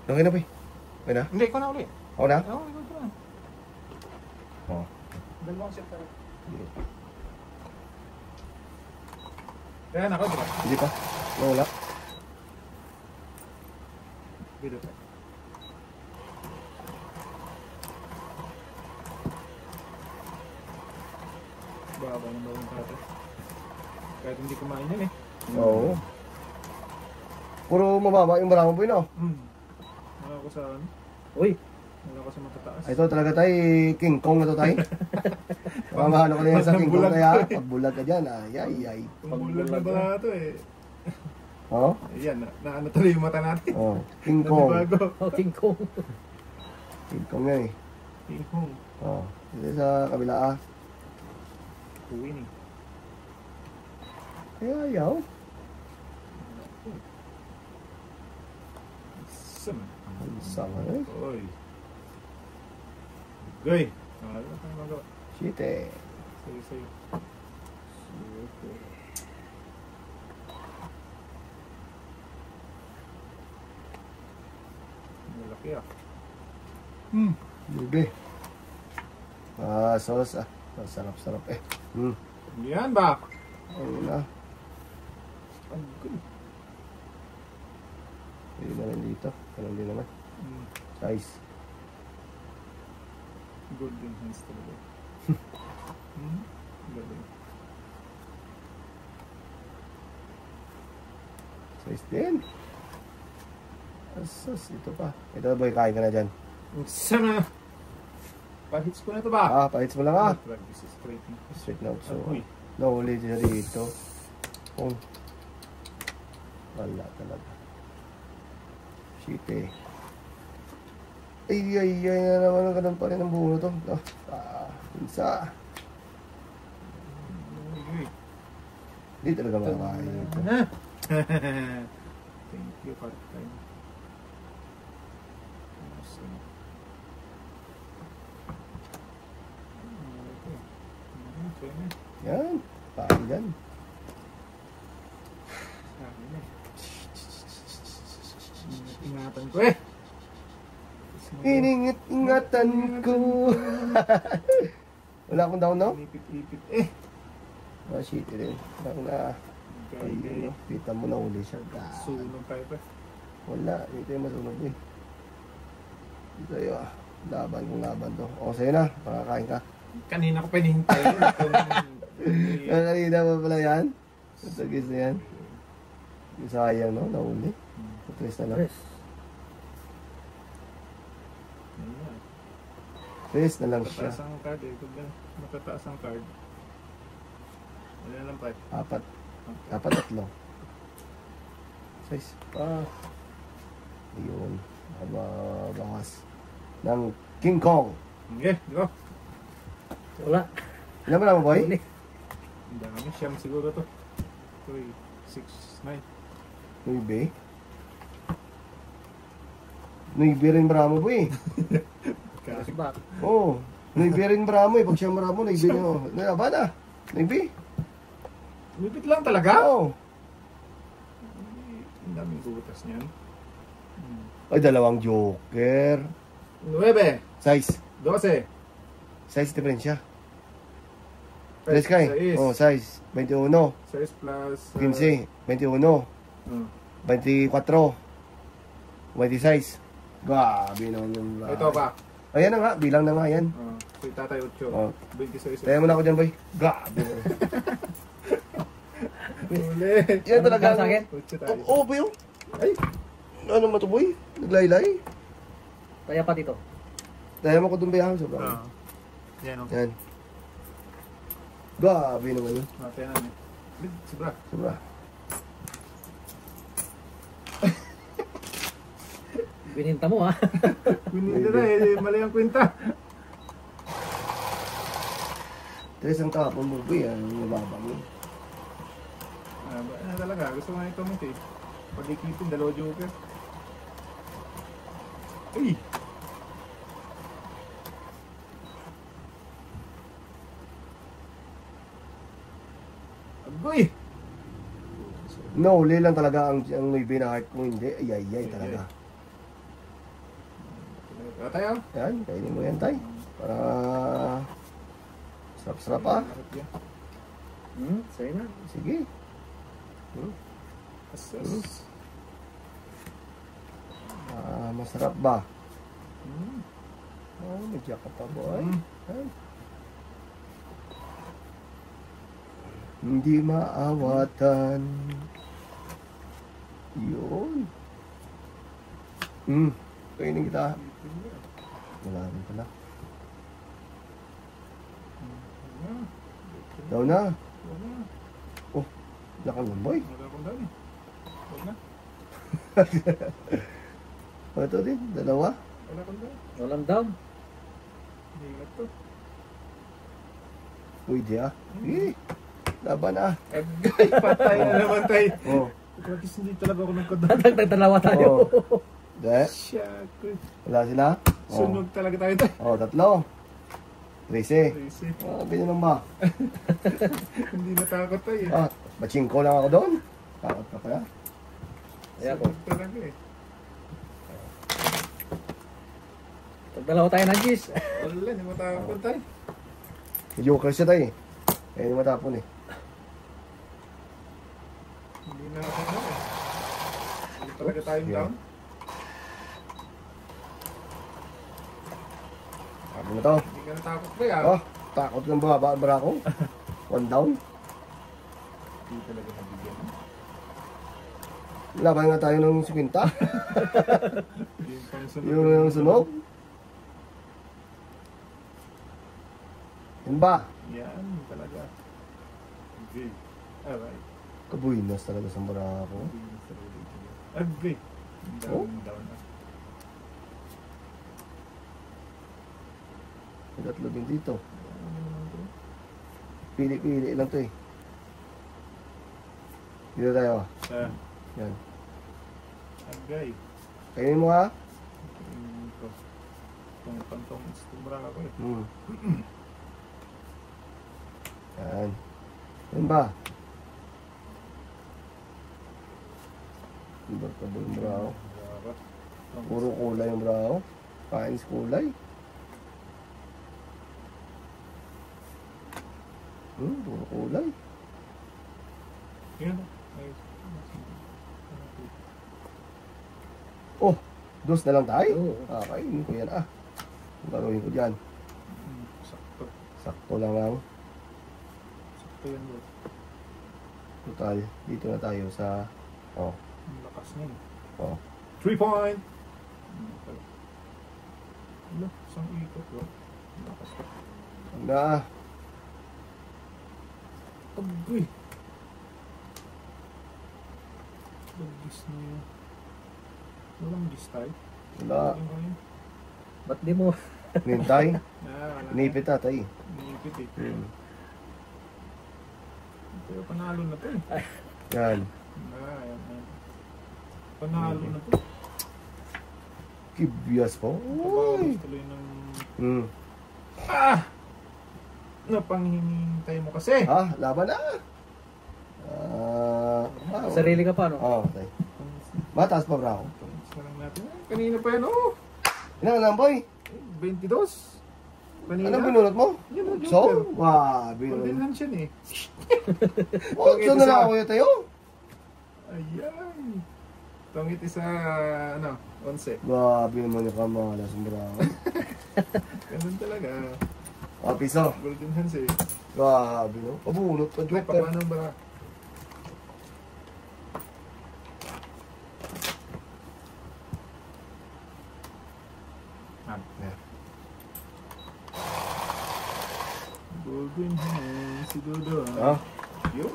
Okay na, boy. Okay na? Hindi, ikaw na uli. Ako na? Oo, ikaw na. Oo. Dalawang set tayo. Kaya na ako, di ba? Hindi pa. Wala. Video pa. Baba ng bawang tato. Kahit hindi kumain yan eh. Oo. Puro mababa yung marama, boy, no? Wala ko sa ano? Uy! Wala ko sa matataas. Ito talaga tayo, King Kong na to tayo. Mamahano ko na yan sa King Kong kaya. Pagbulag ka dyan, ay. Pagbulag na ba ito eh? Oo? Ayan, naano tuloy yung mata natin. Oo. King Kong. Nabibago. Oh, King Kong. King Kong nga eh. King Kong. Oo. Dito sa kabila Winning. Kaya ayaw. Sama. Sama eh. Oy. Goy. Ano tayo magawa? Shit eh. Sa'yo. Malaki ah. Libre. Sauce ah. Sarap-sarap eh. Yan ba? Ayun na. Ayun na rin dito. Ganun din naman. Size. Golden hands talaga. Galing. Size din. Asas, ito pa. Ito boy, kain ka na dyan. Sana! Pa-hits ko na ito ba? Pahits mo lang ah. This is straight. Straight now. So, Uy. nahuli siya dito. Oh. Wala talaga. Shit eh. Ay, na naman ang ganun pa rin ang buo na to. Pinsa. Hindi talaga makakain ito. Thank you, part-time. Yan. Paano yan? Ingatan ko eh. Ingatan ko. Wala akong down now? Ipit-ipit eh. Shit rin. Parang na. Ayun, kita mo na uli siya. Sunog tayo pa. Wala. Dito yung masunog eh. Dito yun. Laban kong laban to. O sa'yo na. Makakain ka. Kanina ko pinihintay. Kanina pa pala yan. Tagis na yan. Sayang no, nauli. Tres na lang. Tres na lang siya. Matataas ang card eh. Matataas ang card. Wala lang pa. Apat tatlo. Size pa. Ayun. Bakas. Ng King Kong. Okay, go. Wala. Ilan ba naman boy? Ang dami. Siyam siguro to. 3, 6, 9. Nuibe. Nuibe rin Bramo boy. Cross back. Oo. Nuibe rin Bramo eh. Pag siya Bramo, nuibe nyo. Ba na? Nuibe? Lupit lang talaga? Oo. Ang daming butas niyan. Ay, dalawang joker. 9. Size. 12. Size diferensya. Tres ka eh. 6. Oh, size. 21. 6 plus... 15. 21. 24. 26. Grabe naman yung... ito pa. Ayan na nga. Bilang na nga yan. Si Tatay 8. Oh. 26. Tayo mo na ako dyan, boy. Grabe. Ulit. Yan talaga. Sa akin? 8 tayo. Oo, boy. Ay. Ano mo to, boy? Naglaylay. Kaya pa dito. Tayo mo ko dun bayahan. Sobrang. Yan o. Yan. Grabe naman yun. Matay namin. Sobra. Sobra. Bininta mo ha. Bininta na eh. Mali ang kwenta. Tres ang tapon mo, boy. Ang mababa mo. Talaga. Gusto nga ito mo eh. Pag-ikipin, dalawa joker. Ay! Agoy! No, huli lang talaga ang may binahart mo. Hindi. Ay talaga. Tara tayo. Yan, kainin mo yan, tay. Para sarap-sarap ah. Sa'yo na. Sige. Asas. Masarap ba? May jacket pa, boy. Yan. Hindi maawatan. Yun. Kainin kita. Wala rin pala. Daw na. Oh, yakan lang, boy. Wala akong down eh. Huwag na. Ito din, dalawa. Wala akong down. Walang down. Ingat to. Uy, di ah. Laban ah. Agay, patay na naman tayo. Oh. Practice hindi talaga ako nagkadaan. Nagdalawa tayo. De, Shit. wala sila. Sunog talaga tayo tayo. Tatlo. 13. Crazy. Ganyan lang ba? Hindi natakot tayo eh. Bachingko lang ako doon. Takot ka kaya? Kaya ko. Sunog talaga eh. Nagdalawa tayo ng G's. Wala, hindi matakot tayo. Joker siya tayo eh. Hindi matapon eh. Hindi na ako na eh. Hindi talaga tayong down. Sabi mo to. Hindi ka natakot ba yan? Takot ng baba ko. One down. Hindi talaga nabigyan. Laban nga tayo ng 50. Yung pangsunod. Yung sunog. Yun ba? Yan, talaga. Okay. Alright. Kabuinas talaga sa Barako. Okay. Down, down na. May tatlo din dito. Pili-pili lang to eh. Dito tayo. Yan. Okay. Kainin mo ha. Itong pantong istumbrang ako eh. Yan. Yan ba? Barkabol yung brao. Puro kulay yung brao. Kain sa kulay. Puro kulay. Yan. Oh, dos na lang tayo. Oo. Kainin ko yan ah. Laruin ko dyan. Sakto. Sakto lang lang. Sakto yan bro. Total, dito na tayo sa... Ang lakas niyan. 3 point! Wala, isang ikot bro. Ang lakas ka. Na. Agoy! Lagis na yun. Walang gis tayo. Wala. Ba't di mo? Nintay. Wala. Inipit tatay. Inipit eh. Pero panalo na to eh. Yan. Yan. Panalo na to. Kibyas po. Pagbawas tuloy ng... Napanghintay mo kasi. Laban na. Sarili ka pa, no? Tay. Mataas pa bra ako. Isa lang natin. Kanina pa yan, oh. Ilan lang boy? 22. Kanina. Anong binulot mo? Yan, So? Binulot. Ordinance yan eh. So na lang ako yung tayo. Ayan. Tungit isa, 11. Grabe naman yung kamala sa bravo. Ganun talaga. Piso. Golden hands eh. Grabe no. Pabunot pa Ay, joker. paano ba? Golden hands, si Dodo. Yun.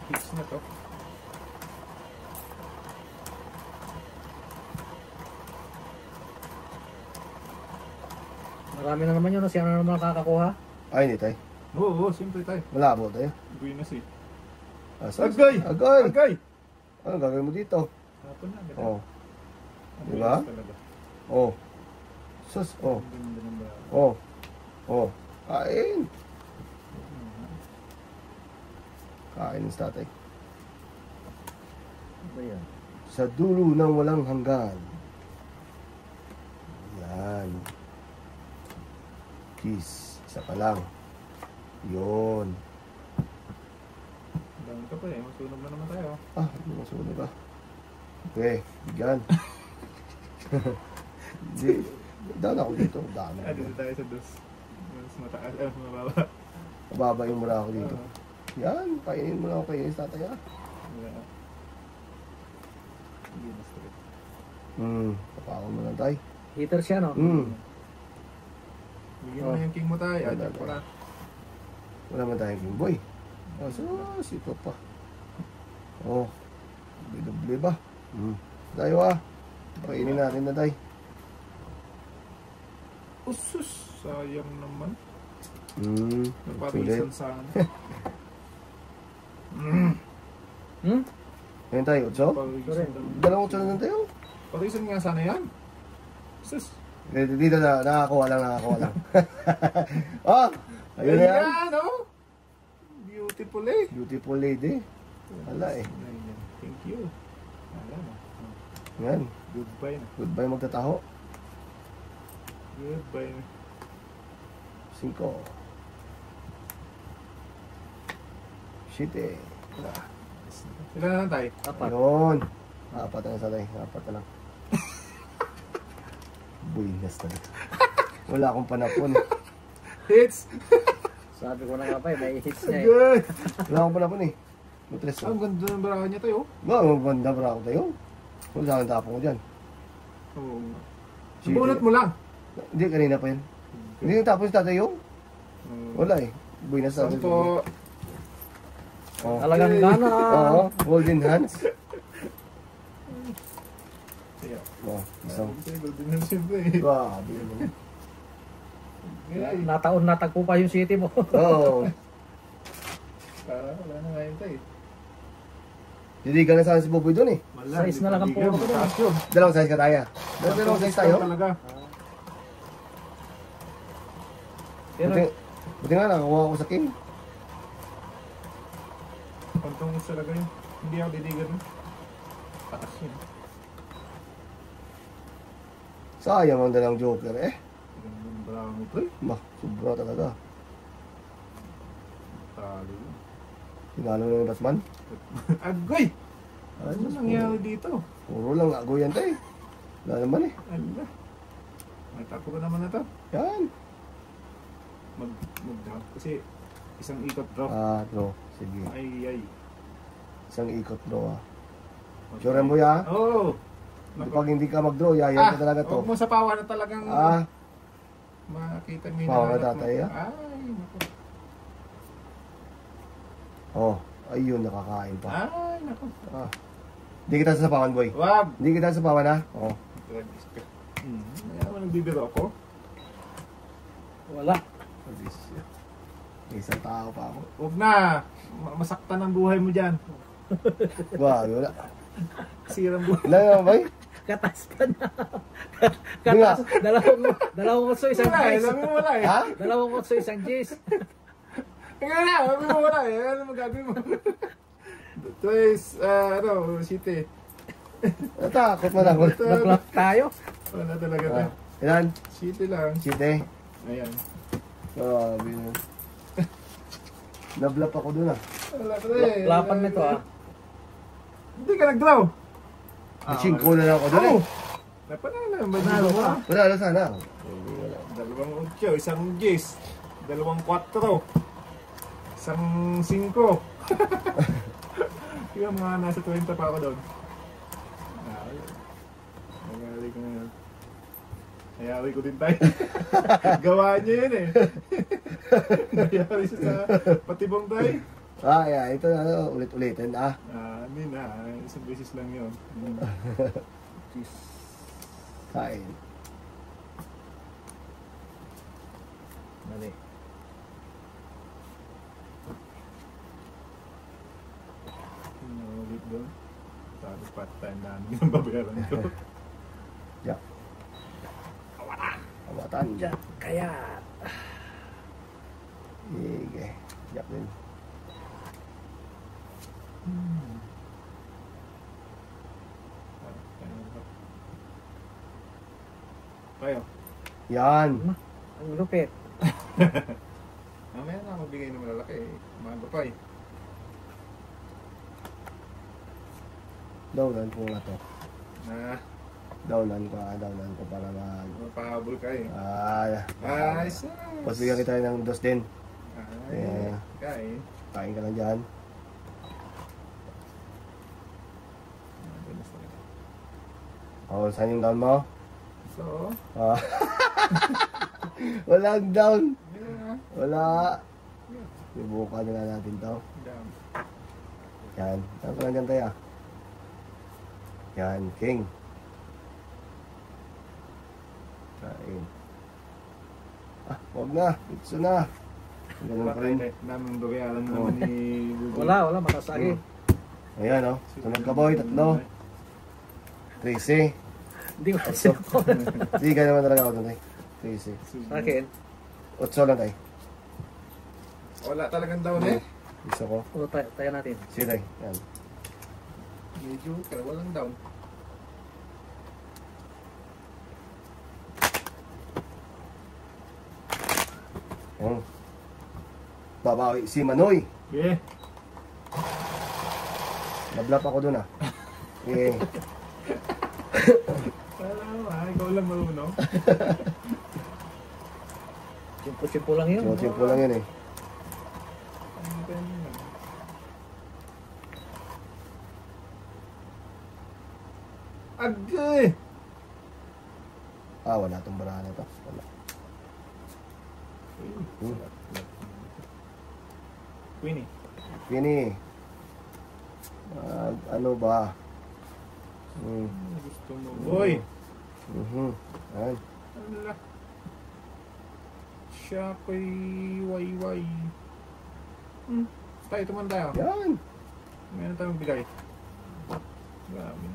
Hits na to. Marami na naman yun, no? Siya na naman nakakakuha. Ay, hindi tayo. Oo, simple tayo. Malabo tayo. Buwi na si. Agay! Agay! Agay! Ano gagawin mo dito? Hapon na. Oh. Ang Diba? bilis talaga. Oh. Sus. Oh. Ang ganda ng bahay. Oh. Oh. Kain. Kain sa tatay. Ano ba yan? Sa dulo ng walang hanggan. Yan. Kiss. Isa pa lang. Yun. Dami ka pa eh. Masunog na naman tayo. Ah, hindi masunod ka. Okay, bigyan. Hindi. Daan ako dito. Dami. Dito tayo sa dos. Mas mataas. Mababa. Babayin mo na ako dito. Yan, painin mo na ako kayo sa tatay ah. Wala. Hindi na straight. Papakon mo lang tayo. Heater siya, no? Bigyan mo na yung king mo tayo. Wala, Adyan pala. Wala man tayong Game Boy. Oh, so, sito pa. Oh, doble ba? Tayo ah. Painin natin na tayo. Usus! Sayang naman. Sulit. Naparisan sana. Ngayon tayo, Otso? Parisan naman. Dalawang Otso na lang tayo. Parisan nga sana yan. Usus! Dito na, nakakuha lang. Oh, ayun na yan. Ayan, oh! Beautiful eh. Beautiful lady. Wala eh. Thank you. Wala na. Yan. Goodbye na. Goodbye magtataho. Goodbye na. 5. Shit eh. Ilan na lang tayo? Apat. Ayun. Apat na sa tayo. Apat na lang. Buinas na. Wala akong panapon. Hits! Sabi ko na nga pa, may hits niya eh. Good! Wala akong panapon eh. Matres ko. Ang ganda ng barahan niya tayo. Maganda ba ako tayo? Wala sa akin tapong ko dyan. Oo. Sige. Bunot mo lang. Hindi, kanina pa yun. Hindi yung tapos tatay yung? Wala eh. Buinas na. Sampo. Oh. Talagang gana. Oo, golden hands. Yeah. Oh, isang. Golden na siyempre eh. Grabe. Nataon natagpo pa yung city mo. Oo. Wala na ngayon tayo. Hindi ka na sana si Boboy doon eh. Size na lang ang puro ko doon. Taas yun. Dalawang size ka tayo. Dalawang size tayo. Talaga. Pero, Buti nga nakakuha ako sa king. Pantong talaga yun. Hindi ako didigan mo. Taas yun. Sayang ang dalang joker eh. Bravo mo pre. Sobra talaga. Talo yun. Tinalo na yung Batman. Agoy! Ano nangyari dito? Puro lang agoyan tayo. Wala naman eh. Ala. May tapo ko naman na to. Yan. Mag-drop. Kasi isang ikot drop. Draw. Sige. Ay. Isang ikot draw ah. Sure mo ya? Oo. Pag hindi ka mag-draw, yayan ka talaga to. Huwag mo sa pawa na talagang makita mo yung Pawa na nangalap mo. tatay, ah? Ay, naku. Oh, ayun, nakakain pa. Ay, naku. Hindi kita sasapawan, boy. Wag! Hindi kita sasapawan, ha? Oh. Kaya naman nagbibiro ako. wala. May isang tao pa ako. Huwag na! Masaktan ang buhay mo dyan. Wala. Sirang buhay. Wala naman, boy? Katas pa na. Di nga. Dalawang kutso, isang Wala eh, J's. sabi mo wala eh. Ha? Dalawang kutso, isang J's. Tingnan na, sabi mo wala eh. Ano magagawin mo? Twice, city. Natakot mo lang. Nag-lock tayo. Wala talaga na. Ilan? City lang. Site. Ayan. Grabe yun. Nablap ako dun ah. Wala pa eh. Lapan nito ah. Hindi ka nag-draw. Chingko na lang ako dun eh. Napanalo. Manalo ka. Wala sana. Dalawang 8, isang 10, dalawang 4, isang 5. Yung mga nasa 20 pa ako doon. Nangyari ko na yun. Nangyari ko din tayo. Gawa niya yun eh. Nangyari siya sa patibong tayo. Yeah, ito na ulit-ulitin ah. Hindi na, isang beses lang yun. Kain. Mali. Ulit doon. Tapos part-time namin yung babayaran ko. Yeah. Awatan. Diyan, kaya. Sige. Yak din. Tayo. Yan. Ang lupit. Mamaya na magbigay ng malalaki. Maga pa eh. Downan ko nga to. Na, Downan ko para mag... mapahabol ka eh. Ayos. Tapos bigyan kita ng dos din. Ay, kain. Kain ka lang dyan. Saan yung down mo? So, Walang down. yeah. Wala. Ibuka na nga natin to. Damn. Yan. Saan ka lang dyan tayo? Yan. King. Kain. Huwag na. Itso na. Ganun pa rin. Namang babayaran naman ni Google. Wala, matasagi. Ayan, Sunod ka, boy. 3. 13. Hindi ko kasi ako. Hindi ka naman talaga ako doon, 13. Sa akin, 8 lang, tay. Wala talagang down eh. Gusto ko. tayo natin. Sige, tay. Yan. Medyo walang down. Babawi si Manoy. Yeah. Nablap ako doon, Eh. Ikaw lang marunong. Simpo-simpo lang yun. Simple lang yun, Agay! Wala itong barahan na to. Wala. Queenie. Pini. Ano ba? Gusto mo. Boy! Ayan. Ala. Siya ko'y wayway. Tayo, tuman tayo. Yan. Meron tayong bigay. Grabe.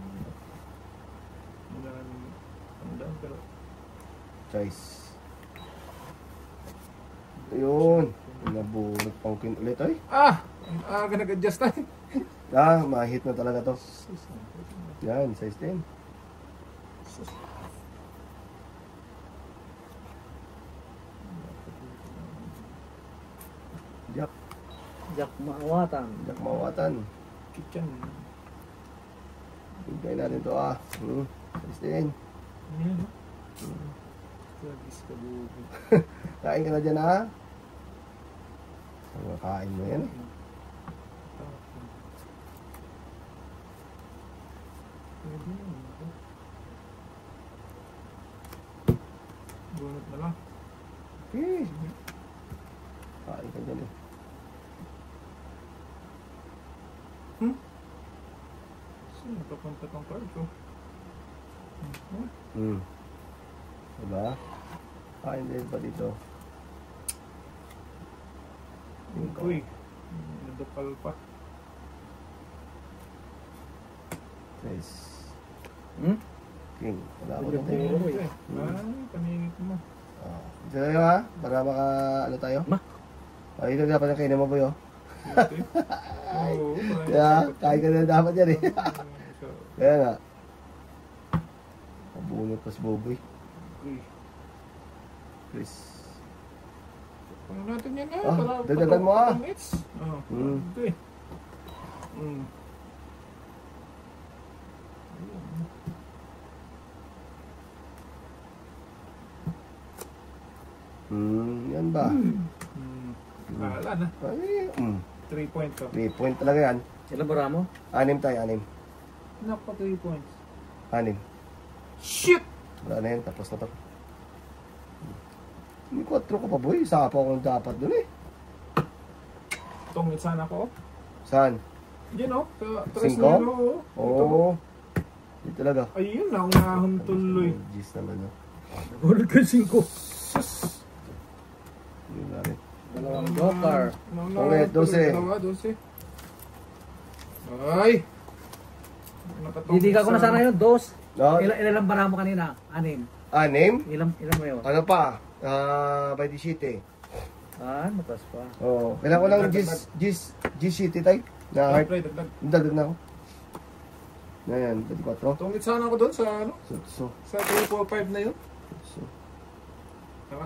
Ang pero... Choice. Ayun. Nabunot pang kin ulit, ay. Ang aga nag-adjust tayo. Mahit na talaga to. Yan, size 10. Jack. Jack maawatan. Jack mawatan. Kitchen. Bigay natin to, size 10. Lagis ka bubo. Kain ka na dyan, Kain mo yan, Bunot na lang. Okay. Kain ka dyan, Saan nakapunta tong card ko? Diba? Kain din pa dito. Uy, nadukal pa. Nice. King. Wala ako Medyo dito. puro eh. Paningit mo. Ito tayo, para ano tayo? Ito dapat ang kainin mo, boy, Oo. Kain ka na dapat yan, Kaya nga. Mabunot pa si Boboy. Chris. Ano natin yan dagdagan mo, Okay. Yan ba? Wala na. Ay, 3 points to. 3 point talaga yan. Ilan bara mo? 6 tayo, 6. Nako, 3 points. 6. Shit! Wala na yan, tapos na to. May 4 ka pa, boy. Saka pa akong dapat dun, Tungit sana ko. Saan? Yan sa 5? Oo. Hindi talaga. Ayun, naunahon tuloy. Gis naman, Nagulog ka 5. Hindi na rin. Dalawang joker. Okay, 12. Dalawa, 12. Ay! Hindi ka ko na sana yun, 2. No? Ilan bara mo kanina? 6. 6? Ilan mo yun? Ano pa? 27. Matas pa. Oo. Kailangan ko lang G-City tayo. Na heart. Dagdag. Dagdag na ako. Na yan, 24. Tungit sana ako doon sa So, sa 3, 4, 5 na yun. so. Tama?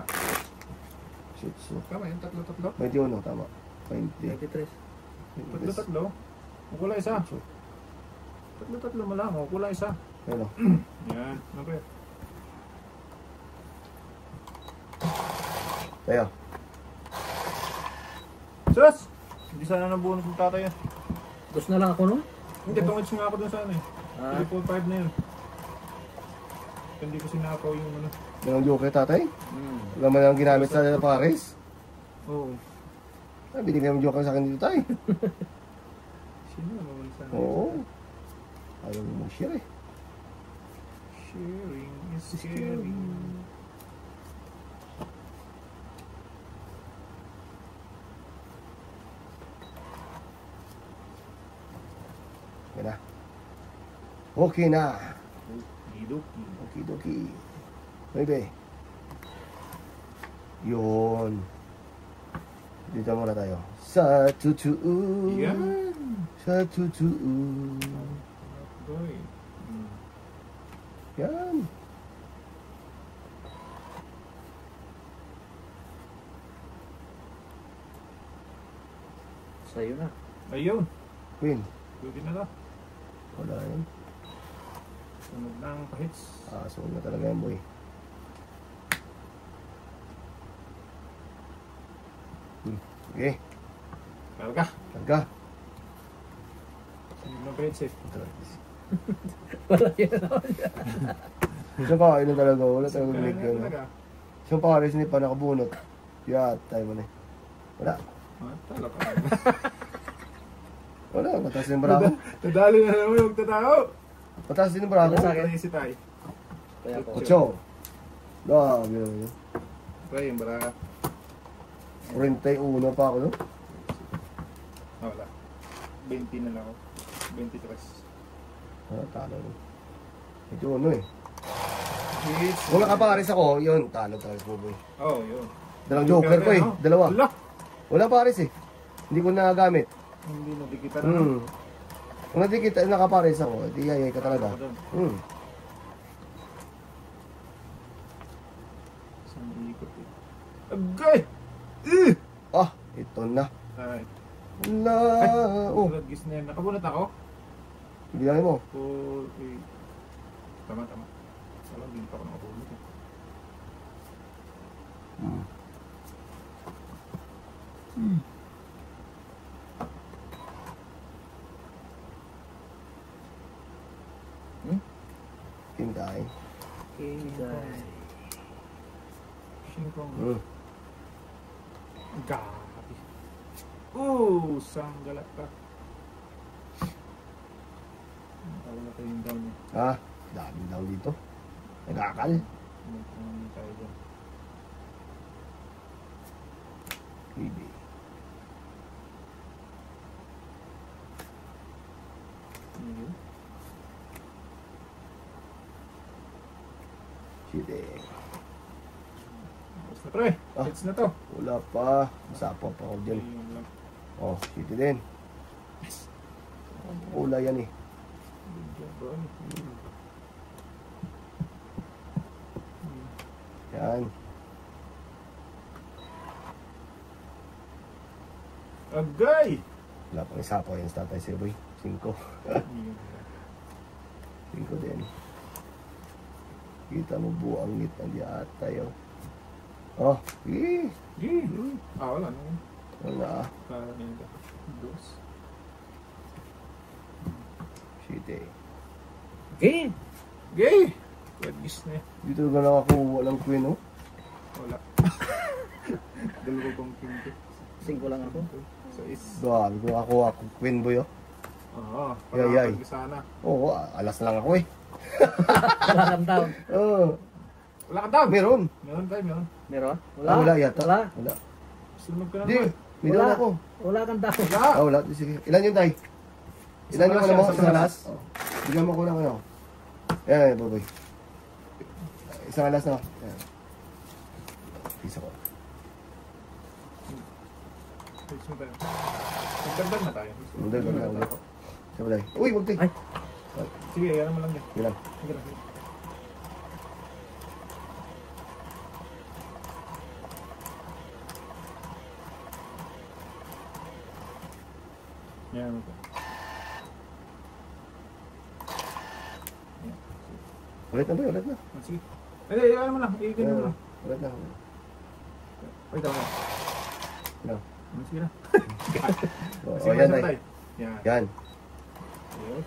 Shih Tzu. Tama yun, tatlo-tatlo. 21, tama. 20. 23. Tatlo-tatlo. Mukula isa. Tatlo-tatlo mo lang. Mukula isa. Ano? Yan. Ano ba? Tayo. Sus! Hindi sana nabunod ng tatay yan. Dos na lang ako no? Hindi, tungits nga ako dun sana eh. Ah. 3.5 na yun. Hindi ko sinakaw yung ano. Yan ang joker, tatay. Hmm. Wala man ang ginamit sa Paris. Oo. Ah, binigyan mo joker sa akin dito, tay. Sino naman sana? Oo. Ayaw mo mag-share eh. Sharing is caring. Yan na. Okay na. Okidoki. Okidoki. Baby. Yun. Dito muna tayo. Sa tutu. Yan. Sa tutu. Boy. Yan. Sa'yo na. Ayun. Queen. Pwede na lang. Wala yun. Sunog na ang pahits. Ah, sunog na talaga yan, boy. Okay. Karga. Karga. Sunog na pahits eh. Wala yun. Isang kakain na talaga. Wala talaga Kaya break na yun. talaga. Isang pares ni pa nakabunot. Yeah, tayo mo na eh. Wala. Ah, talaga. Wala. Mataas din yung bravo. Nadali na naman yung tatao. Mataas din yung bravo. Wala sa akin. Ano yung si Tay? Kaya ako. Ocho. Ah, yun. Tay, yung bara. 41 pa ako, no? Ah, wala. 20 na lang ako. 23. Ah, talo. Ito ano eh. Hits. Kung nakapares ako, yun, talo talaga po, boy. Oo, yun. Dalang joker ko eh. Dalawa. Wala. Wala pares eh. Hindi ko nagagamit. Hindi nadikitan na. Kung nadikita, nakapares ako, di yayay ka talaga. Isang ikot eh. Agay! Eh! Ah, ito na. Ay. Wala. Oh, Tulad gis na yan. Nakabunot ako. bilangin mo. 4, 8. Tama, tama. Alam, hindi pa ako nakabunot eh. King tayo. Okay, guys. Singkong. Hmm. Gabi. Oh, sanggalat ka. Tawag na tayo yung down niya. Ah, dami daw dito. Nagakal. Ano tayo dyan? Baby. Ano yun? Shit eh. Basta pre, Ah. hits na to. Wala pa. Masapaw pa ako dyan. Ayun lang. Oh, shit din. Pula yan eh. Good job, bro. Yan. Agay! Wala pang isapaw yan sa tatay si Boy. 5. 5 din. Kita mo buang ngit ang di tayo. Oh, eh. Gee! Ah, wala na. Wala. Para nila. Dos. Shit eh. Okay. Gay! Pwedis na eh. Dito na nakakuha ng queen, oh. Wala. Dalawa pang pinto. 5 lang ako. Sa is. Grabe ko nakakuha akong queen, boy, oh. Oo. Yay, yay. Sana. Oo, alas lang ako eh. Wala kang down. Oo. Wala ka daw! Meron. Meron tayo, meron. Meron? Ah, wala yata. Wala. Wala. Sunog ka na Hindi, naman. may doon ako. Wala kang down. Wala! Ah, wala. Sige. Ilan yun, tay? Ilan yung Isang ano mo? alas yan, Isang isang alas? Bigyan mo ko ng ano. Yan, boy. Isang alas na. Yan. Isa ko. Hits mo tayo. Magdagdag na tayo. Magdagdag na, ulit. Isa ba, tay? Uy, wag tay. Ay. Sige, yan mo lang din. Yun lang. Sige lang. Yan mo po. Yan. Ulit na ba? Ulit na. Sige. Hindi, ano mo lang. Iigin mo lang. Ulit na. Wait ako. No. Sige na. O, Sige yan na tay. tayo. Yan. Yan. Ayun.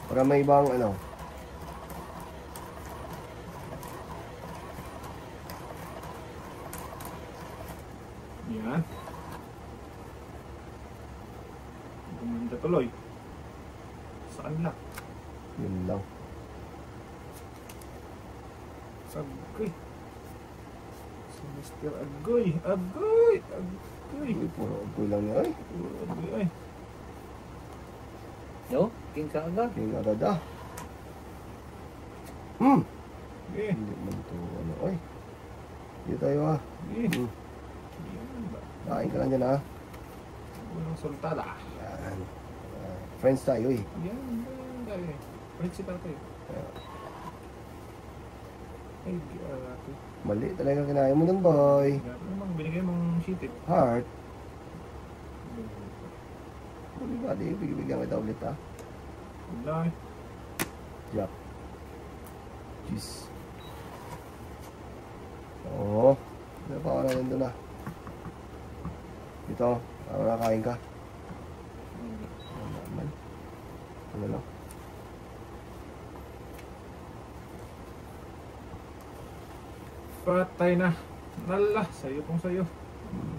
Para may ibang ano. Yan. Gumanda tuloy. Saan lang? Yun lang. Agoy. Si Mr. Agoy. Agoy. Agoy. Uy, puro ugoy lang niya. Ay, Agoy. Ay. Yo, king ka agad. yung agad ah. Eh. Hindi man ito ano. Ay. Dito tayo ah. Eh. Hmm. Yan ba? Kain ka lang dyan ah. Walang sultada. Yan. Friends tayo eh. Yan. Dali. Principal kayo. Ay, grabe. Mali talaga kinain mo dun boy. Grabe namang binigay mong shitip. Heart. Hindi ba? Di bigyan kita ulit ah. Wala eh. Yap. Jeez. Oo. Ano pa ako na rin doon ah. Dito. Para nakain ka. Ano naman. Ano lang. Patay na. Nala. Sayo kung sayo.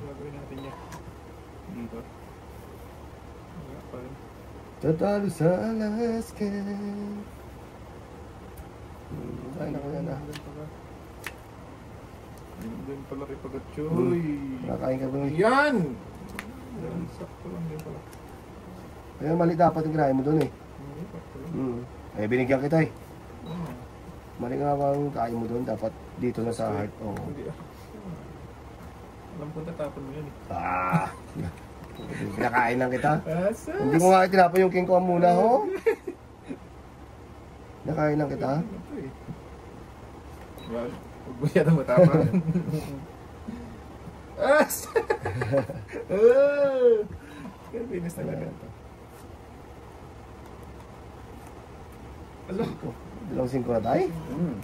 Gagawin natin yan. Dito. Wala pa rin. Tatalo sa Alaska. Kain ako yan ah. Doon pala kay Pagatchoy. Nakain ka ba? Yan! Yan, sakto lang din pala. Kaya mali dapat yung kinain mo doon eh. Sakto lang. Eh binigyan kita eh. Ah, Mali nga bang kain mo doon. Dapat dito na sa heart. Oo. hindi ah. Alam ko natapon mo yun eh. Ah! Pinakain lang kita. Asas! Hindi mo nga tinapon yung king ko muna ho. Nakain lang kita. Ito eh. Well, huwag mo yata matapang. As! Kaya binis talaga ito. Ala! Dalawang 5 na tayo. Hmm.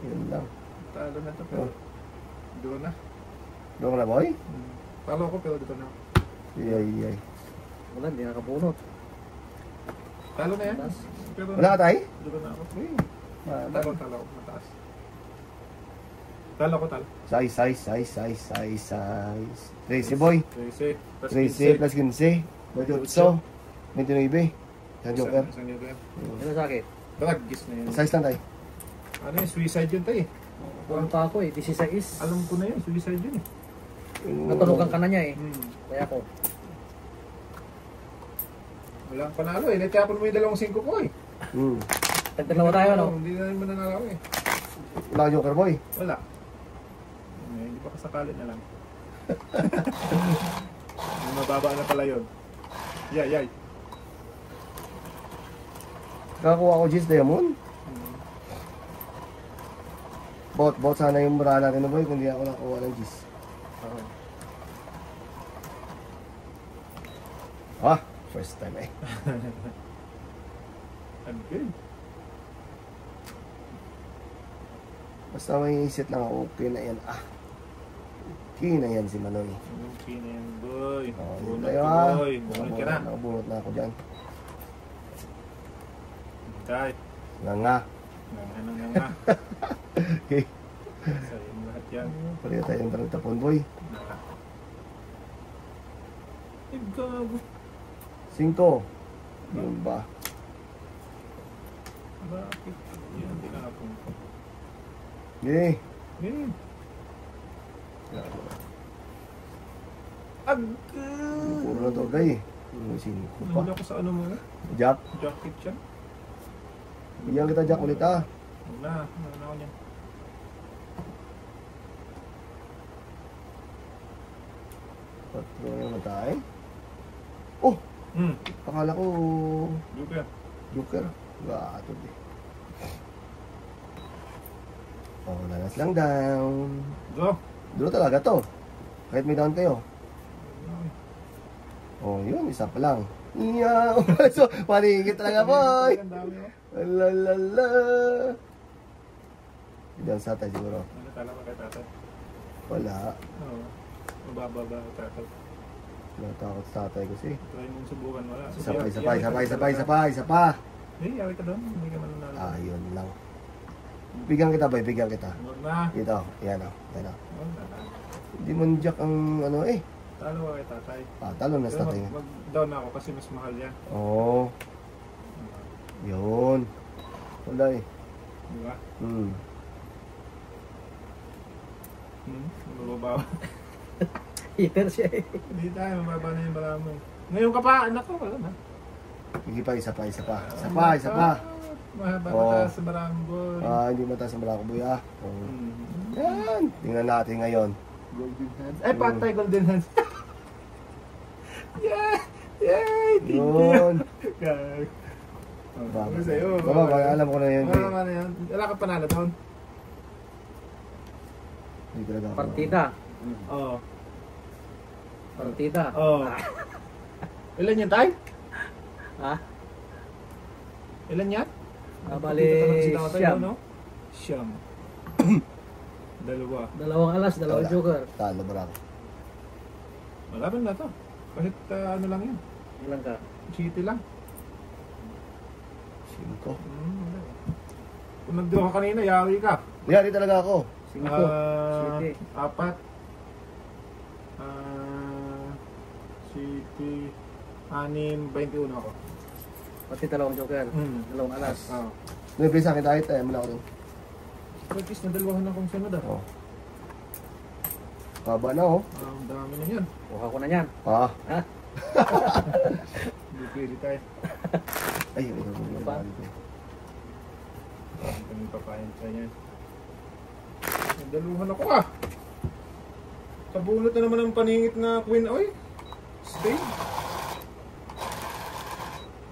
Yun lang. Talo na ito pero doon na. Doon ka na boy? Talo ako pero dito na ako. Iyay. Wala, hindi nakabunot. Talo na yan. Taas. Pero Wala ka tayo? dito na ako. Ah, Talo ako. Mataas. Talo ko talo. Size. Tracy boy. 13. 13 plus 15. 28. 29. Sa Joker. Isang Joker. Ano sa akin? Dragis na yun. Size lang tayo. Ano yun? Suicide yun tayo eh. Kulang pa ako eh, 16. Alam ko na yun. Suicide yun eh. Natulogan ka na niya eh. Kaya ako. Wala kang panalo eh. Natapon mo yung dalawang 5 ko eh. Tagdalawa tayo, no? Hindi na rin mananalo eh. Wala ka Joker boy. Wala. Hindi pa kasakali na lang. Mababa na pala yun. Yay. Kakakuha ko G's Diamond. Bot sana yung mura natin na boy. Kung di ako nakuha ng G's. First time eh. Okay. Basta may isip lang ako, okay na yan. Okay na yan si Manoy. Okay na yan, boy. Yun Bunot tayo ka, ah. boy. Bunot ka na. Nakabunot na ako dyan. Tay. Nga. Nga. Okay. Sa'yo mo lahat yan. Pareho tayong tarantapon boy. Eh, gago. 5. Yun ba? Bakit? Yan, tinapon ko. Yay. Puro na to gay. 5 pa. Nahula ko sa ano mo na? Jack. Jacket siya. Bigyan kita Jack ulit ah. Wala ako niyan. Patro yung matay. Oh! Akala ko Joker. Joker. Gato di. Oh, lalas lang down. Go. Duro talaga to. Kahit may down kayo. Oh, yun, isa pa lang. Iya, so, paningit talaga, boy. Ang dami mo. Alalala. Diyan sa tatay siguro. Ano tala mo kay tatay? Wala. Oo. Mabababa ang tatay. Natakot sa tatay kasi. Try mong subukan, wala. Isa pa. Hindi, yawi ka doon. Hindi ka mananalo. Yun lang. Bigyan kita, boy, bigyan kita. Huwag na. Dito, yan o. Yan o. Huwag na. Hindi man jack ang ano eh. Talo ka kay tatay. Talo na sa Pero tatay. mag-down ako kasi mas mahal yan. Oo. Yun. Wala eh. Di ba? Hmm. Mababa. Hitter siya eh. Hindi tayo, mababa na yung bala mo. Ngayon ka pa, anak ko, wala na. Sige pa, isa pa. Mahaba Oo. mataas sa barangol. Hindi mataas ang balako, boy ah. Yan. Tingnan natin ngayon. Golden hands. Ay, patay golden hands. Yeah! Yay! Thank you! Yun. Gag. Baba. Ano sa'yo? Baba, alam ko na yun. Wala na yan. Wala ka panalo doon. Hindi talaga ako. Partida. Oo. Partida. Oo. Ilan yan, tay? Ha? Ilan yan? Bali, siyam. No? Siyam. Dalawa. Dalawang alas, dalawang Wala. joker. Talo ba ako? Malaban na to. Kahit ano lang yan. Ilan ka? City lang. 5. Wala. Kung nag-draw ka kanina, yawi ka. Yari talaga ako. 5. City. 4. City. 6, 21 ako. Pati dalawang joker. Dalawang alas. Oo. May pisa kita kahit muna ako doon. At least nadalwahan na kung sunod ah. Oh. Baba na oh. Ang dami na yan. Kuha ko na yan. Ha? Hindi pwede tayo. Ay, ito na Ba? Ang kami papayan sa yan. Nadaluhan ako ah. Kabunot na naman ang paningit na Queen Oy. Stay.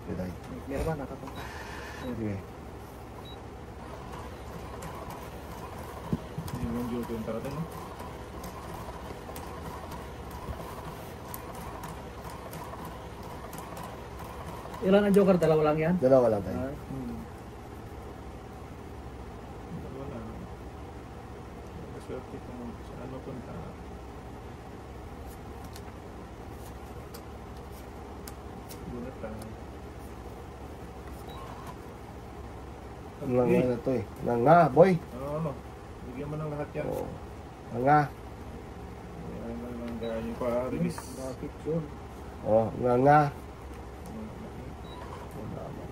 Dito tayo. Meron ba? Nakapunta. Sige. Hindi mo yung joke yung tarating no? Ilan ang joker? Dalawa lang yan? Dalawa lang tayo. Ah, Wala. Maswerte kung saan mapunta. Bunot tayo. Nga na to eh. Nga, boy. Oo. Bigyan mo ng lahat yan. Oh. Nga. Ayan mo naman ganyan pa. Release. bakit yun? Oh, nga.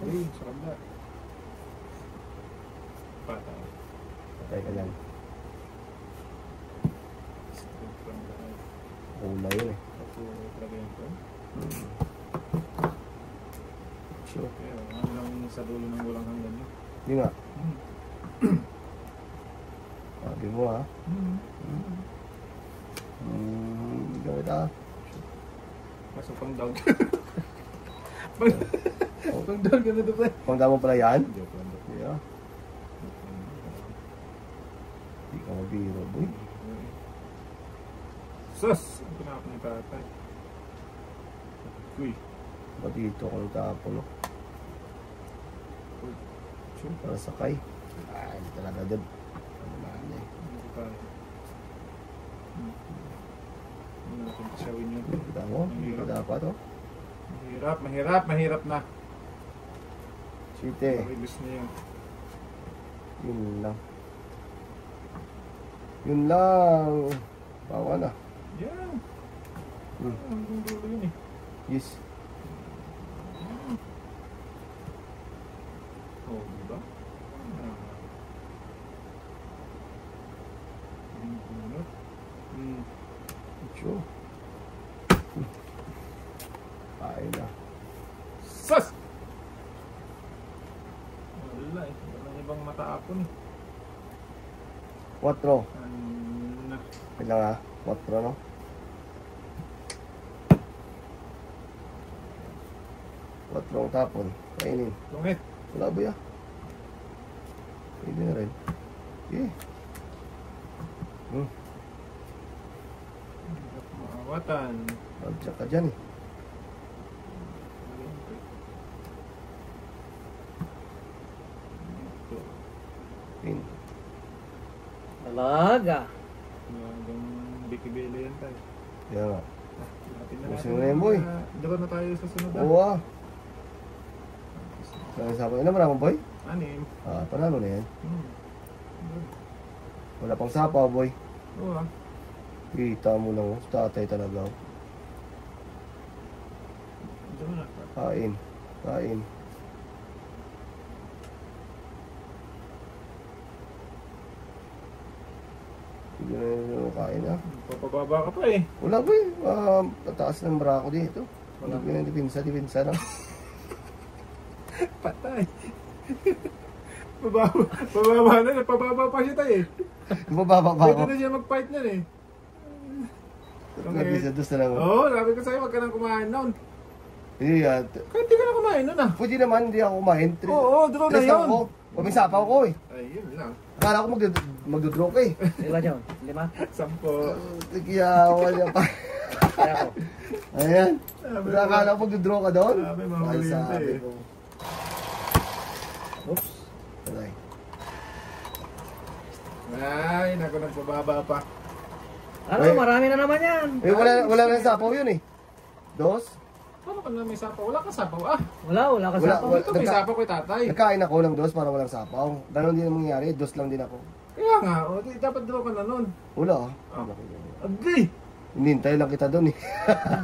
Uy, sarap na. Patay. Patay ka lang. Ula yun eh. Sure. Kaya ano lang sa dulo ng walang hanggan yun. Yun nga. Sabi mo ha. Gawin ka. Masok pang down. Pang down ka na doon pa. Pangga mo pala yan? Joke lang. Yeah. Hindi ka mabiro, boy. Sus! Ang pinaka ni tatay. Uy. Ba dito ako nagtapon, no? Sure. Para sakay. Hindi talaga dyan. Ano na eh. Hindi tayo. Hindi natin pasyawin yun. Kita mo? Hindi ka dapat, oh. Mahirap na. Site. Release na yun. Yun lang. Yun lang. Bawa na. Yan. Hmm. Ang dulo yun eh. Yes. Oh, diba? Sure. Ay na. Sus! Wala eh. Walang ibang mataapon eh. 4. Na. Kailangan ha? 4, no? 4 ang tapon. Kainin. Tungit. Wala ba ya? Pwede na rin. Okay. Maawatan. Pag-check ka dyan eh. Talaga. Hanggang bikibili yan tayo. Kaya nga. Natin na Gusto mo na yan, boy. Dito na tayo sa sunod. Oo ah. Saan sabi? Ano marami boy? Anim. Ah, panalo na yan. Hmm. Wala pang sapaw boy. Oo ah. Kita mo lang, tatay talaga. Dito na. Kain. Kain. Hindi na yung kain ah. Papababa ka pa eh. Wala boy. Pataas ng brako dito. Wala ko yung dipinsa lang. Patay. Pababa na. Pababa pa siya tayo eh. Bumababa pa Pwede ako. na siya mag-fight nun eh. Nag-isa-dus na lang ako. Oo, sabi ko sa'yo, wag ka nang kumain nun. Hindi ah. Kahit di ka na kumain nun ah. Pwede naman, hindi ako kumain. Oo, draw na Tres lang yun. ako. May sapaw ko eh. Ay, yun lang. Akala ko magdodraw ka eh. Ilan yun? 5? 10. Kiyawa niya pa. Kaya ako. Ayan. Akala ko magdodraw ka doon. Sabi, mahuli yun sabi eh. ko. Oops. Alay. Ay, naku, nagpababa pa. Ano, Wait. marami na naman yan. Eh, wala na sapaw yun eh. Dos. Paano ka na may sapaw? Wala ka sapaw ah. Wala ka Wala, sa wala. Ito may sapaw kay tatay. Nagkain ako ng dos para walang sapaw. Ganon din ang mangyari. Dos lang din ako. Kaya nga, o, dapat draw ka na nun. Wala ah. Agay! Hinintay lang kita doon eh.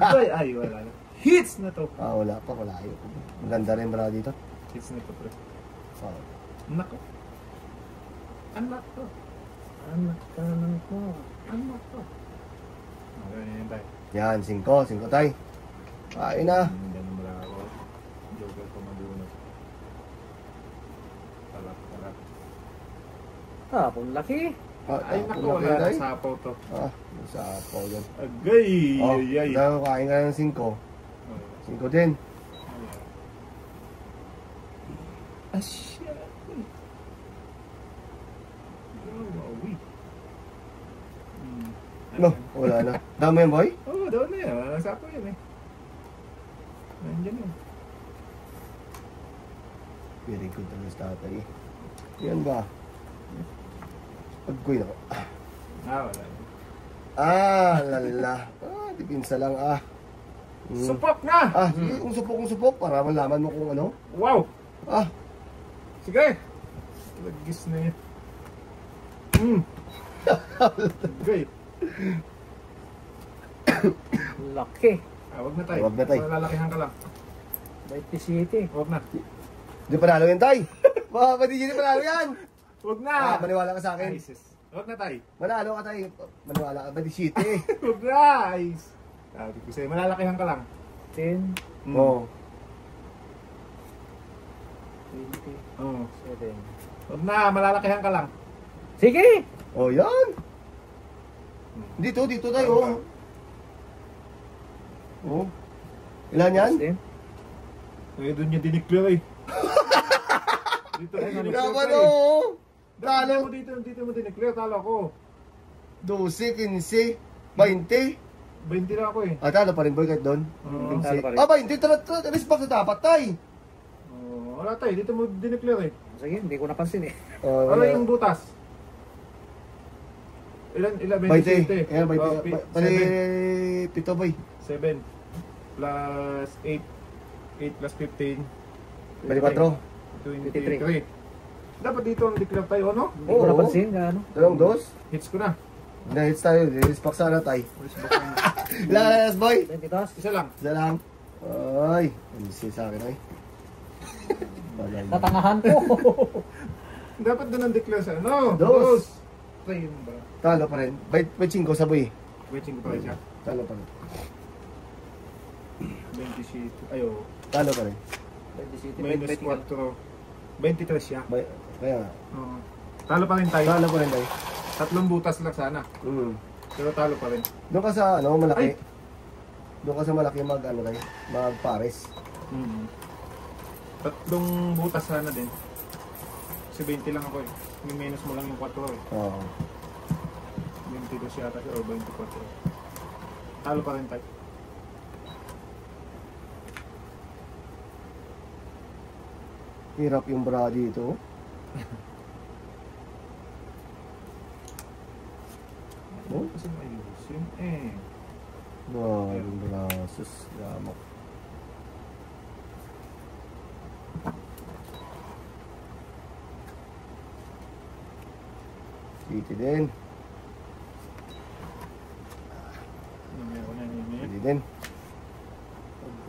Agay! Ay, wala na. Hits na to. Ah, wala pa. Wala yun. Maganda rin bra dito. Hits na to, pre. Ah. Nako. Anak to. Anak ka ng ko. Anak to. Okay, yan tayo. Yan, 5 tay. Kain na. Hindi na mula ako. Joker ko madunod. Talak. Tapon laki. Ay, naku, wala wala na tay. sapaw to. Ah, may sapaw yan. Agay! Oh, Ay, ay. dahil kain ka ng 5. 5 din. Ah, shit. Uwi. No, wala na. Dami yan boy? Oo, doon na yan. Wala sapaw yun eh. Nandiyan yun. Very good talaga sa tatay. Yan ba? Pagkoy na ko. Wala. Lala. Dipinsa lang Supok na! Sige, kung supok, para malaman mo kung ano. Wow! Ah, Sige! Lagis na yun. Agay. Laki. Wag na tayo. Wag na tayo. Malalakihan ka lang. 27. Wag na. di panalo yan, tay. Pati di panalo yan. Wag na! Maniwala ka sa akin. Isis. Wag na tayo. Manalo ka, tay. Maniwala ka. Pati shit eh. Wag na! Ice. Sabi ko sa'yo, malalakihan ka lang. 10. Oo. 27. Oo. Wag na, malalakihan ka lang. Sige! Oh, yan. Dito tayo. Oh. Ilan yan? 10. Eh, doon niya diniklear eh. Dito niya diniklear Dapat eh. oh. Talo Talo. mo dito mo diniklear, talo ko. 12, 15, 20. 20 lang ako eh. Talo pa rin boy kahit doon. Oo. Talo pa rin. 20. Respect na dapat, tay. Wala tayo, dito mo diniklear eh. Sige, hindi ko napansin eh. Wala yung butas. Ilan 20. 27. Ayan, 20. Oh, Pali, pito boy. 7 plus 8 plus 15 24. 23. Dapat dito ang declare tayo, ano? Hindi ko Oo. napansin gaano. Dalawang dos. Hits ko na. Na-hits tayo. Respect sana tay. Pulis box na. Lalas boy. 22. Isa lang. Isa lang. Ay. Hindi siya sa akin ay. Balay. Tatangahan ko. Dapat doon ang declare sa ano? Dos. Tayo ba? Talo pa rin. May 5 sa boy. Waiting ko pa rin siya. Talo pa rin. 27. Ayo. Talo pa rin. 27. Minus 4. 23 siya. Kaya nga. Oo. Talo pa rin tayo. Talo pa rin tayo. Tatlong butas lang sana. Pero talo pa rin. Doon ka sa ano, malaki. Ay! Doon ka sa malaki mag ano tayo. Mag pares. Tatlong butas sana din. Kasi 20 lang ako eh. May minus mo lang yung 4 eh. Oo. 22 yata siya o 24. Talo pa rin tayo. Hirap yung bra dito. Oh, Kasi ayusin eh. maraming brasos. Yamak. City din. Meron na yun eh. City din.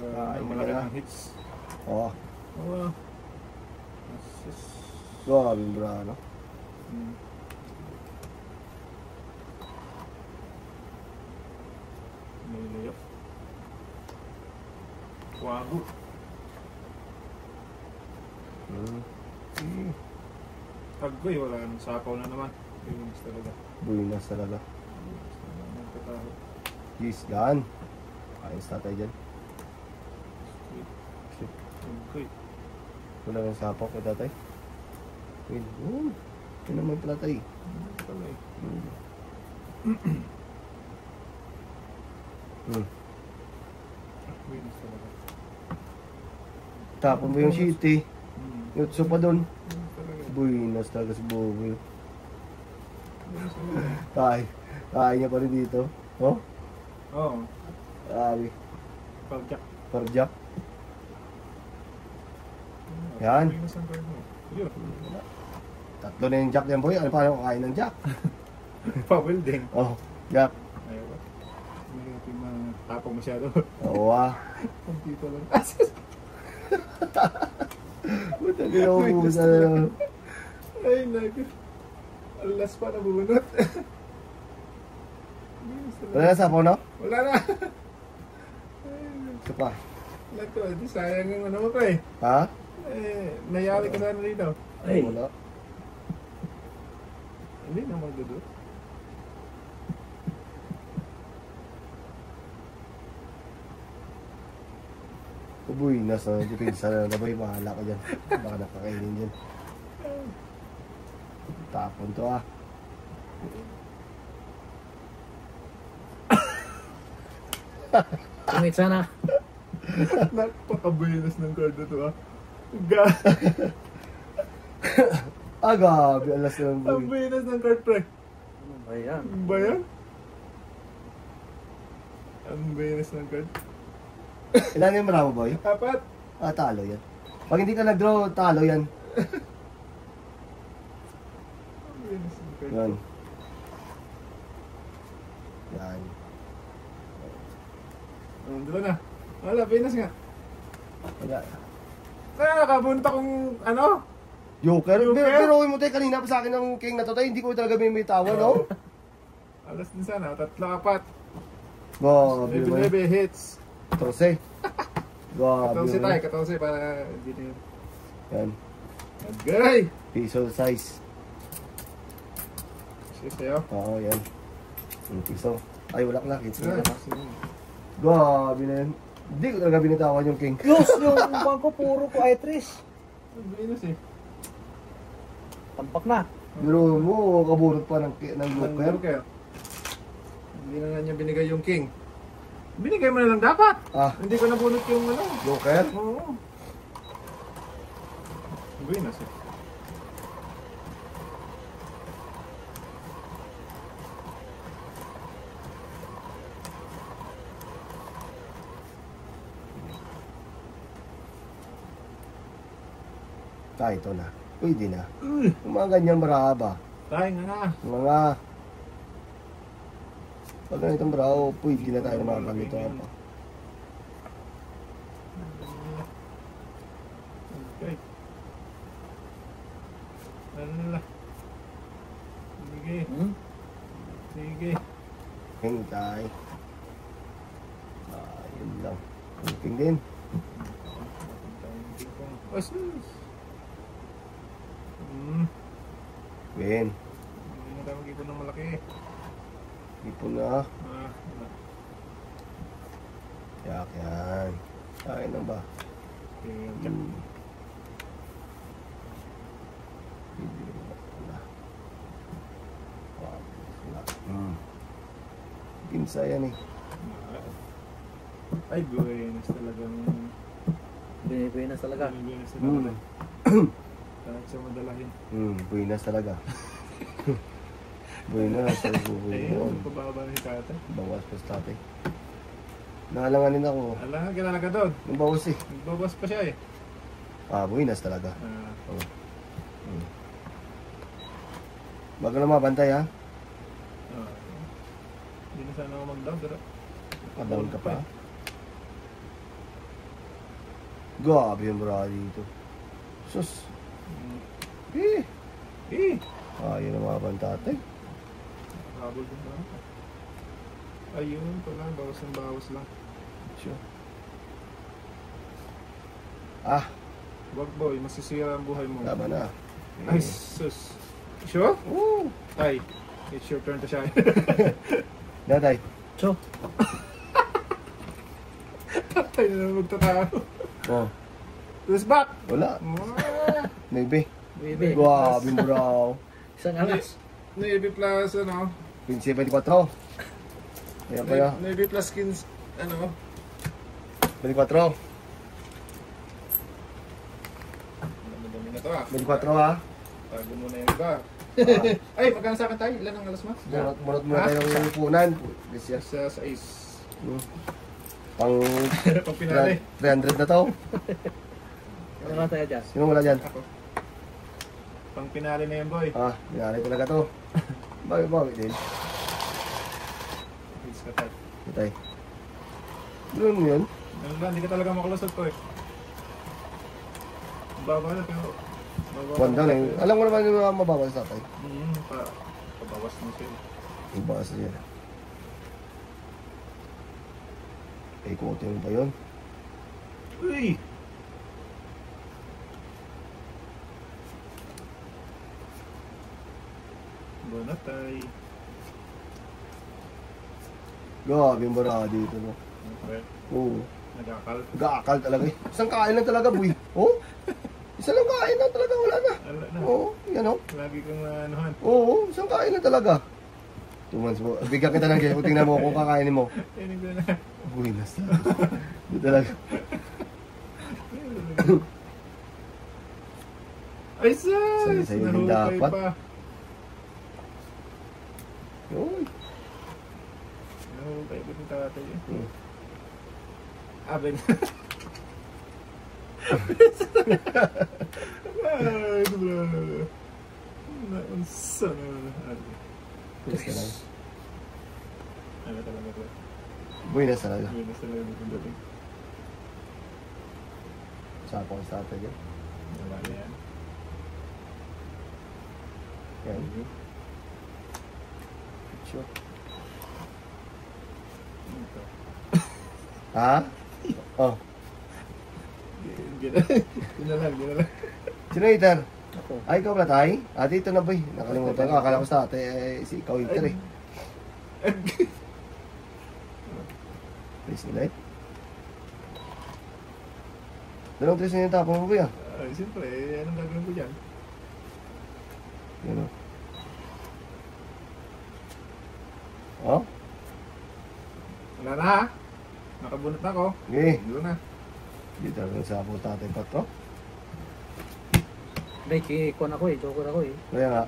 Pag malaki ng hits. Oo. Oo. Assist. Maraming bra, no? Hmm. Nilayok. Wago. Tagoy, wala nang sapaw na naman. Bilis talaga. Buinas talaga. Bilis talaga. Nagkataho. Yes, yan. Ayos na tayo dyan. Tagoy. Wala nang sapaw kay tatay. Win. Yun naman pala tayo. Pala eh. Bilis talaga. Tapon mo yung city. Yutso pa doon. Bilis talaga. Buinas talaga si Bobo. Bilis talaga. Tayo niya pa rin dito. Oh? Oo. Grabe. Pag-jack. Parjak. Yan. Bilis ang card mo. Yun. Tatlo na yung jack yan, boy. Ano paano kakain ng jack? Pa-welding. Oh, jack. Ayaw ba? Hindi natin matapang masyado. Oo ah. Kompito lang. Buta kinaubusan na lang. Ay, naku. Alas pa nabunot. Wala na sapaw, no? Wala na. Ito pa. Naku, di sayang yung ano mo pa eh. Ha? Nayari ka sana dito. Ay, Wala. Hindi na magdudot. Buinas na. Dipinsa na na, boy. Bahala ka dyan. Baka nakakainin dyan. Tapon to ah. tumit sana. Napakabuenas ng card na to ah. Ga. Gabi. Alas na lang, boy. Ang buenas ng card pre. Ano ba yan? Ano ba yan? Ang buenas ng card. Ilan yung bravo, boy? Apat. Talo yan. Pag hindi ka nag-draw, talo yan. Ang buenas ng card. Yan. Yan. Dito na. Wala, buenas nga. Wala. Kaya nakabunot akong ano? Joker? Joker? Pero mo tayo kanina pa sa akin ng king na to tayo. Hindi ko talaga bimitawan, no? Alas din sana. 3, 4. Gabi naman. 9 hits. 14. Gabi 14 naman. tayo. 14 para hindi na yun. Yan. Nagay! Piso size. Sige sa'yo. Oo, yan. Yung piso. Ay, wala ka na. Kids na. Sige. Gabi na yan. Hindi ko talaga binitawan yung king. Diyos, yung bangko puro ko ay tris. Ang buenas eh. Tampak na. Pero mo, kaburot pa ng Ang joker. Joker. Hindi na nga niya binigay yung king. Binigay mo na lang dapat. Hindi ko nabunot yung ano. Joker? Oo. Ang buenas eh. Ito na. Pwede na. Yung mga ganyan marahaba. Tayo nga na. Mga pag ganitong bravo, pwede na tayo mga ganito. Okay. Ano nila? Sige. Sige. Hintay. Yun lang. King din. Asus. Ben. Hindi na tayo mag-ipon ng malaki. Ipon na. Wala. Yak yan. Kain na ba? Okay, Hindi na. Wala. Wala. Pinsa yan eh. Ay, buenas talagang. Binipinas talaga. Buenas talaga. Kahit sa madalahin. Buinas talaga. Bueno, nasa bubuhay Ayun, yun. pababa na si tatay. Bawas pa sa tatay. Nahalanganin ako. Alam, kilala ka doon. Nung bawas eh. Nagbawas pa siya eh. Buinas talaga. Ah, Oh. Bago na mabantay ha. ah. Hindi na sana ako mag-down, pero... Down ka pa. Grabe yung bra dito. Sus. Eh. Eh! Ayaw na mabantatay. Habol din ba? Ayun, pala. Bawas ng bawas lang. Sure. Wag boy, masisira ang buhay mo. Tama na. Ay, sus. Sure? Woo! Tay, it's your turn to shine. Datay. So, Tay na naman magtatao. Oh. Who's back? Wala. Maybe. baby. Grabe yung bra. Isang alas. Navy plus, ano? 24. Ayan pa yan. Navy plus skins, ano? 24. Dami na to ah. 24 ha. Tago muna yung iba. Ay, magkano sa akin tayo? Ilan ang alas mas? Munot muna tayo ng upunan. Yes, yes. Sa is. Pang Pag pinali. 300 na to. Ano ka tayo dyan? Sino wala dyan? Ako. Pang pinali na yan boy. Binari talaga to. Bakit din? Hits ka tayo. Itay. Doon mo yun? Ano ba, hindi ka talaga makalusot to eh. Baba na pero... Wanda na yun. Alam ko naman yung mga mababal sa tatay. Pabawas mo siya. Ibakas na yan. Eh, kote mo pa yun. Uy! Bonatay. Grabe yung bara dito, no? Okay. Oo. Nagakal. Gaakal talaga eh. Isang kain lang talaga, boy. Oh? Isa lang kain lang talaga, wala na. Ala na. Oo, yan o. Lagi kang anuhan. Oo, isang kain lang talaga. 2 months mo. Bigyan kita ng kaya. Tingnan mo kung kakainin mo. Tinig ko na. Uy, nasa. Hindi talaga. Ay, sus! Sa'yo din Nahukay dapat. pa. Uy. Nahukay pa yung tatay eh. Hmm. Aben. Ay, sobra. Naunsa na. Yes ka lang. Ano talaga to? Uy, nasa talaga. Yun na talaga dito dating. Sapa ko sa tatay yan. Wala na yan. Yan. Sure. Ito. Ha? Oh. Yun na lang, yun na lang. Sino hater? Ako. Ay, ikaw pala tayo? Dito na boy. Nakalimutan ko. Akala ko sa ate. Si ikaw hater eh. Please nilay. Dalawang tres na yung tapong mo boy ah. Ay, siyempre, anong gagawin ko dyan? Yan o. Oh? Wala na ha? Nakabunot na ako. Okay. Doon na. Dito lang sa po tatay patro. Hindi, kikon ako eh. Joker ako eh. Kaya nga.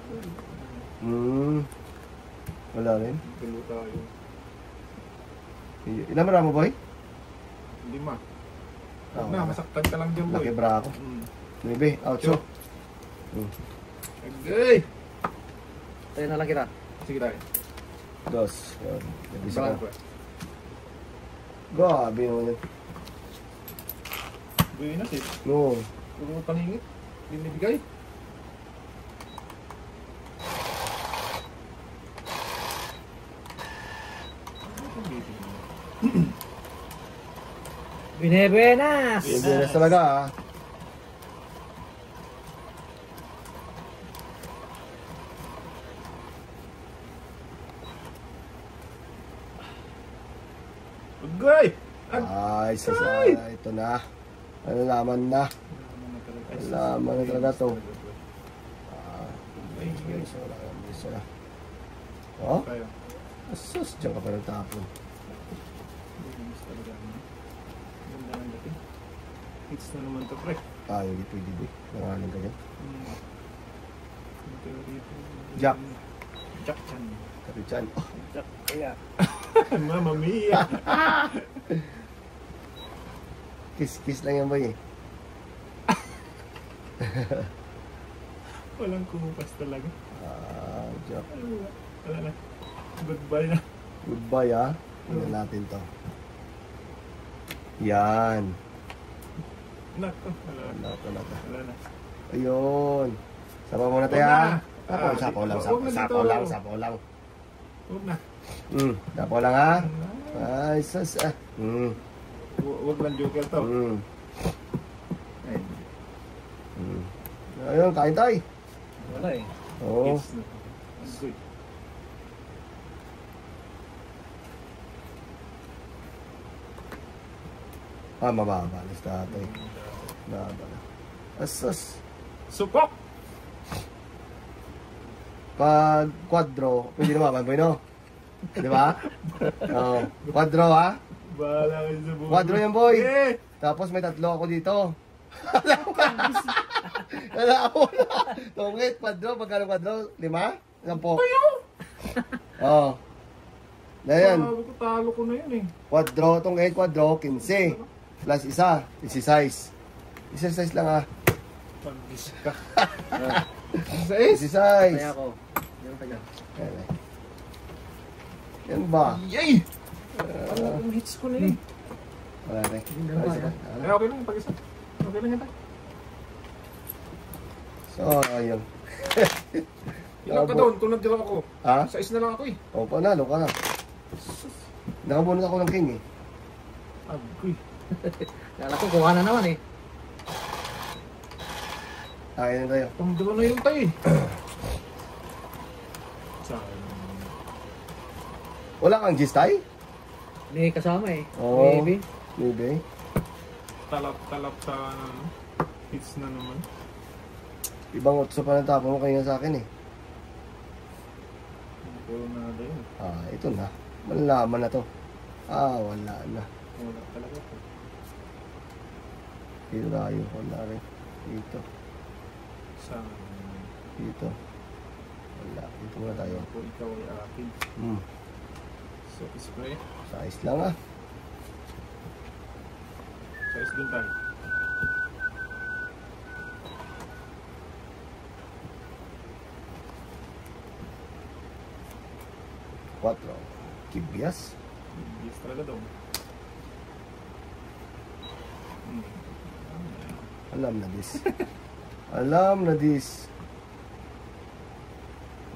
Wala rin. Tulo tayo. Ilan marami boy? 5. Huwag na, masaktan ka lang dyan boy. Laki bra ako. 9, 8. Agay! Tayo na lang kita. Sige tayo. 2. Yan. Nabisa Bahan ko. ko eh. Grabe naman yan. Buenas eh. No. Puro paningit. Binibigay. Binebuenas! Binebuenas talaga ah. Agay! Ay, ito na. Nalaman na. Nalaman na talaga to. Ay, guys, wala kang bisa na. Oh? Tayo. Asus, dyan ka pa nagtapon. Bilis talaga. Ganda ng dating. Hits na naman to pre. Hindi pwede di. Nangalan ka dyan. Ito rito. Jack. Jack Chan. Kapichan. Oh, Jack, kaya. Mamma mia. kiss lang yan boy eh. Walang kumupas talaga. Jack. Wala na. Goodbye na. Goodbye ah. Tingnan natin to. Yan. Nako. Wala na. Wala na. Ayun. Sapaw muna tayo Huwag ah. na. Sapaw lang. Huwag na dito. Sapaw lang. Huwag na. Sapaw lang ha. Ay, sus ah. Huwag lang joker to. Ayun. Ayun, kain tayo. Wala eh. Oo. It's no. Good. Mababa. Alis natin. Mababa na. Asus. Supok! Pag quadro, pwede naman, boy, no? Di ba? Oo. Quadro, ha? Bahala kayo sa buhay. Quadro yan, boy. Eh! Tapos may tatlo ako dito. Wala ako na. Tungit, quadro. Pagkano quadro? 5? 10? Oo. Na yan. Sabi ko, talo ko na yun eh. Quadro, tungit, quadro, 15. Plus isa. Exercise. Exercise lang, ha? Pag-dis ka. Exercise. Kaya ako. Yung taga. Yan ba? Yay! Ano yung hits ko na yun? Wala na. Eh, okay lang yung pag-isa. Okay lang yan tayo. So, ayun. Ilang ka doon kung nag-draw ako? Ha? Sa na lang ako eh. O, panalo ka na. Nakabunot ako ng king eh. Agoy. Kala ko, kuha na naman eh. Kaya na tayo. Pang-draw na yun tayo eh. Saan? Wala kang gistay? May kasama eh. Oo. Maybe. Maybe. Talap sa hits na naman. Ibang utso pa ng tapo mo kanina sa akin eh. Puro na yun. Ito na. Malalaman na to. Wala na. Wala talaga po. Dito tayo. Wala rin. Dito. Saan? Dito. Wala. Dito muna tayo. Ako ikaw ay akin. So, spray. Size lang ah. Size din tayo. Quattro. Kibias. Yes talaga daw. Alam na this. Alam na this.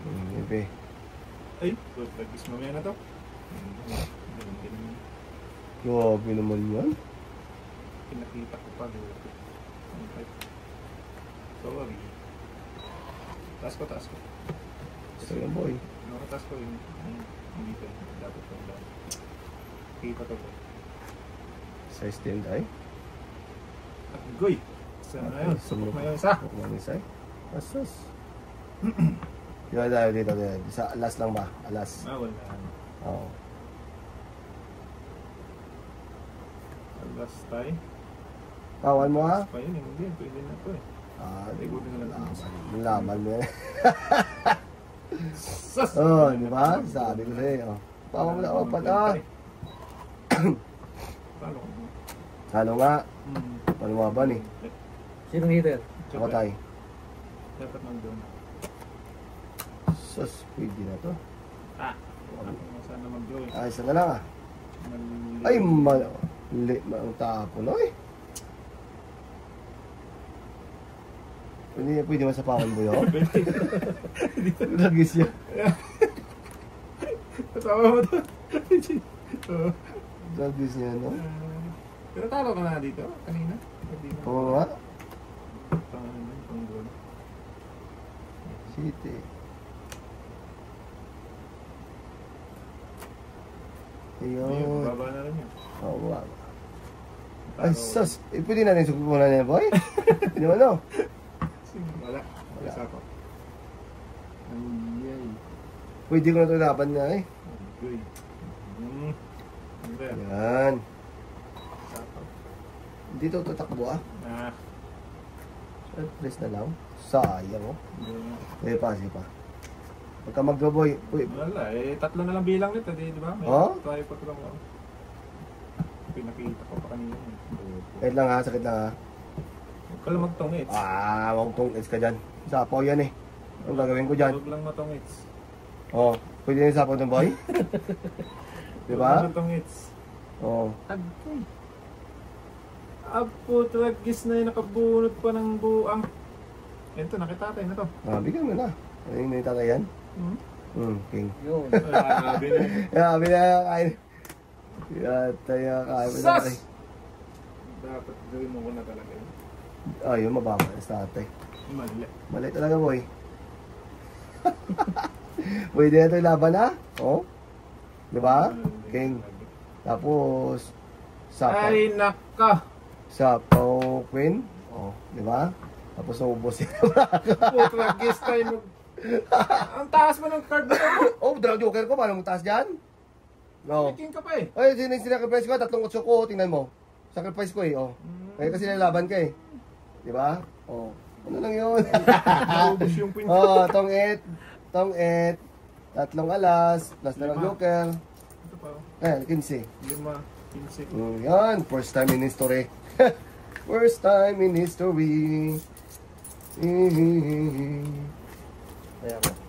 Maybe. Ay, practice mamaya na to. Grabe naman yan. Pinakita ko pa doon. Sorry. Taas ko. So yun boy. Nakataas ko yung hindi ko dapat ko lang. Kita ko po. Size 10 tayo. Agoy! Saan na yun? Subok na yun isa. Subok na isa. Asus. Dito tayo dito. Sa alas lang ba? Alas. Wala. Oo. Alas tayo. Kawan mo ha? Pa yun eh. Hindi, pwede na to eh. Igutin na lang. Laman mo yan. Sus! Di ba? Sabi ko sa'yo. Pawang na opat ah. Talo ko. Halo nga. Palumaban eh. Sinong hitter? Ako tayo. Dapat nandun. Sus, pwede na to. Sana mag-draw eh. Isa na lang ah. Mali- Ay, mali. Ang tapo no eh. Pwede masapakan mo yun? Lagis yun. Kasama mo to. Oo. Lagis niya no? Pero talo ka na dito kanina. Hindi na. Oo nga. Pang-draw. City. Ayun. Baba na rin yun. Oo nga. Ay, sus. Pwede na rin sukupunan niya, boy? Hindi mo no? Wala. Wala sa ako. Ay. Pwede ko na ito laban na eh. Good. Yan. Dito tatakbo ah. Press na lang. Sayang oh. Sige pa. Pagka magbaboy. Uy, Wala, tatlo na lang bilang nito, di ba? May Oh? tripod lang ako. Pinakita ko pa kanina. sakit lang ha, sakit lang ha. Huwag ka lang magtongits. Huwag tong-its ka dyan. Sapaw yan eh. Anong gagawin ko dyan? Huwag lang matongits. Pwede na yung sapaw ng boy? Di Huwag ba? lang matongits. Agay. Apo, tuwagis na yung nakabunot pa ng buang. Ito, nakitatay na to. Bigyan mo na. Ano yung tatay yan? King. Yun. Sabi na. Sabi na kain. Tayo kain. Sus! Dapat gawin mo ko na talaga yun. Yun mababa. Sa tatay. Mali. Mali talaga boy. Pwede na ito yung laban ha? Di ba? King. Tapos, sapaw. Ay, naka! Sapaw queen. Di ba? Tapos naubos yun. Po, tuwagis tayo mo. Ang taas mo ng card mo. Draw joker ko. Paano mong taas dyan? No. King ka pa eh. Ay, sinacrifice ko. 3 utso ko. Tingnan mo. Sacrifice ko eh. Kaya kasi nalaban ka eh. Di ba? Ano lang yun? Naubos yung pin. Tong 8. 3 alas. Plus na ng joker. Ito pa. 15. 5, 15. Yan. First time in history. First time in history. Kaya mo.